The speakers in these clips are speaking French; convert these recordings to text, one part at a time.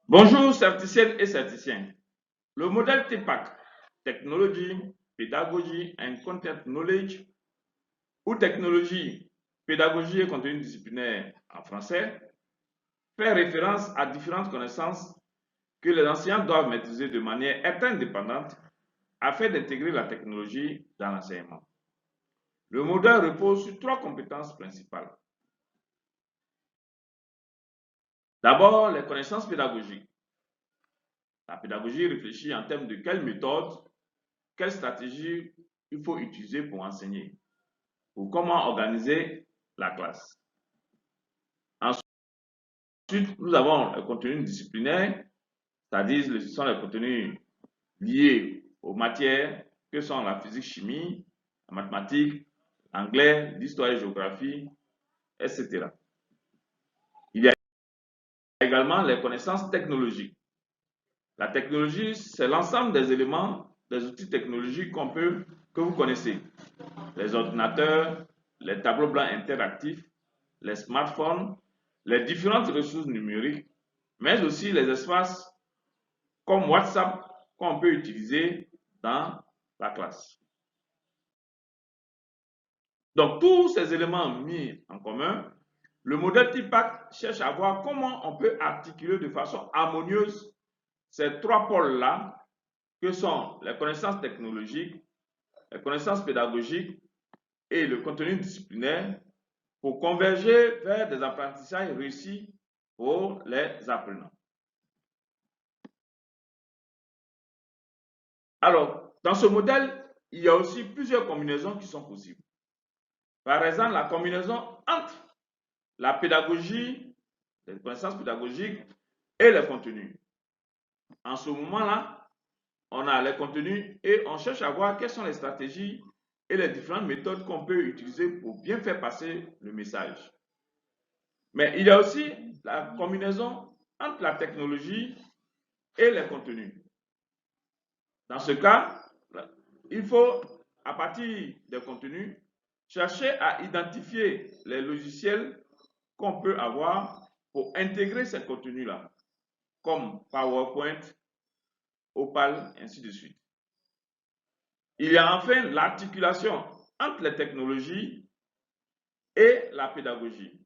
Bonjour certiciennes et certiciens. Le modèle TPAC, Technology, Pedagogy and Content Knowledge, ou Technologie, Pédagogie et contenu disciplinaire en français, fait référence à différentes connaissances que les enseignants doivent maîtriser de manière interdépendante afin d'intégrer la technologie dans l'enseignement. Le modèle repose sur trois compétences principales. D'abord, les connaissances pédagogiques. La pédagogie réfléchit en termes de quelle méthode, quelle stratégie il faut utiliser pour enseigner, ou comment organiser la classe. Ensuite, nous avons le contenu disciplinaire, c'est-à-dire ce sont les contenus liés aux matières que sont la physique, chimie, la mathématique, l'anglais, l'histoire et géographie, etc. Il y a également les connaissances technologiques. La technologie, c'est l'ensemble des éléments, des outils technologiques que vous connaissez. Les ordinateurs, les tableaux blancs interactifs, les smartphones, les différentes ressources numériques, mais aussi les espaces comme WhatsApp qu'on peut utiliser dans la classe. Donc, tous ces éléments mis en commun, le modèle TPAC cherche à voir comment on peut articuler de façon harmonieuse ces trois pôles-là, que sont les connaissances technologiques, les connaissances pédagogiques et le contenu disciplinaire, pour converger vers des apprentissages réussis pour les apprenants. Alors, dans ce modèle, il y a aussi plusieurs combinaisons qui sont possibles. Par exemple, la combinaison entre la pédagogie, les connaissances pédagogiques et les contenus. En ce moment-là, on a les contenus et on cherche à voir quelles sont les stratégies et les différentes méthodes qu'on peut utiliser pour bien faire passer le message. Mais il y a aussi la combinaison entre la technologie et les contenus. Dans ce cas, il faut, à partir des contenus, chercher à identifier les logiciels qu'on peut avoir pour intégrer ces contenus-là, comme PowerPoint, Opal, ainsi de suite. Il y a enfin l'articulation entre les technologies et la pédagogie.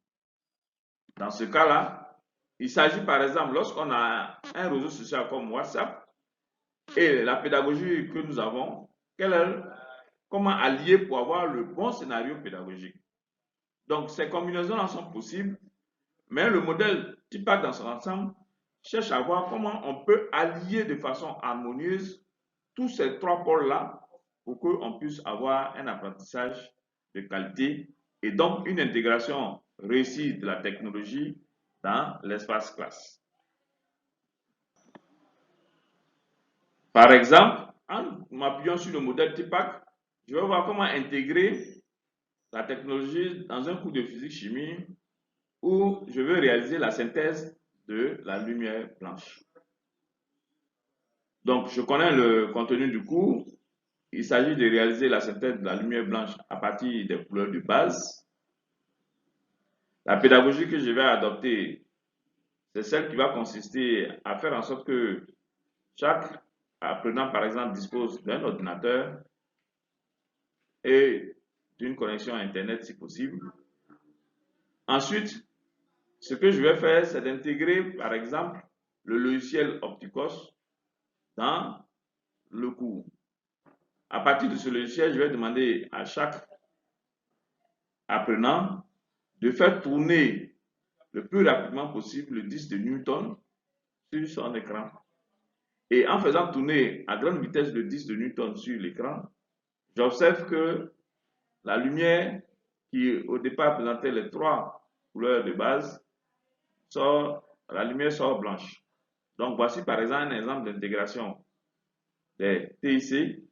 Dans ce cas-là, il s'agit par exemple, lorsqu'on a un réseau social comme WhatsApp et la pédagogie que nous avons, comment allier pour avoir le bon scénario pédagogique. Donc, ces combinaisons-là sont possibles, mais le modèle TPAC dans son ensemble cherche à voir comment on peut allier de façon harmonieuse tous ces trois pôles-là pour qu'on puisse avoir un apprentissage de qualité et donc une intégration réussie de la technologie dans l'espace classe. Par exemple, en m'appuyant sur le modèle TPAC, je vais voir comment intégrer la technologie dans un cours de physique-chimie où je veux réaliser la synthèse de la lumière blanche. Donc, je connais le contenu du cours. Il s'agit de réaliser la synthèse de la lumière blanche à partir des couleurs de base. La pédagogie que je vais adopter, c'est celle qui va consister à faire en sorte que chaque apprenant, par exemple, dispose d'un ordinateur et d'une connexion Internet si possible. Ensuite, ce que je vais faire, c'est d'intégrer, par exemple, le logiciel Opticos dans le cours. À partir de ce logiciel, je vais demander à chaque apprenant de faire tourner le plus rapidement possible le disque de Newton sur son écran. Et en faisant tourner à grande vitesse le disque de Newton sur l'écran, j'observe que la lumière qui au départ présentait les trois couleurs de base, la lumière sort blanche. Donc voici par exemple un exemple d'intégration des TIC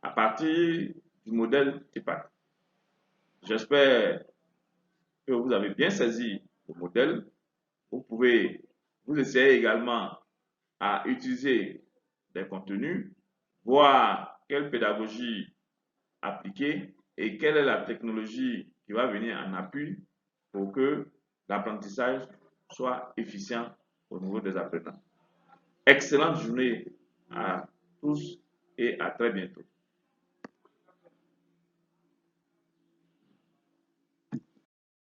à partir du modèle TPAC. J'espère que vous avez bien saisi le modèle. Vous pouvez vous essayer également à utiliser des contenus, voir quelle pédagogie appliquer et quelle est la technologie qui va venir en appui pour que l'apprentissage soit efficient au niveau des apprenants. Excellente journée à tous et à très bientôt.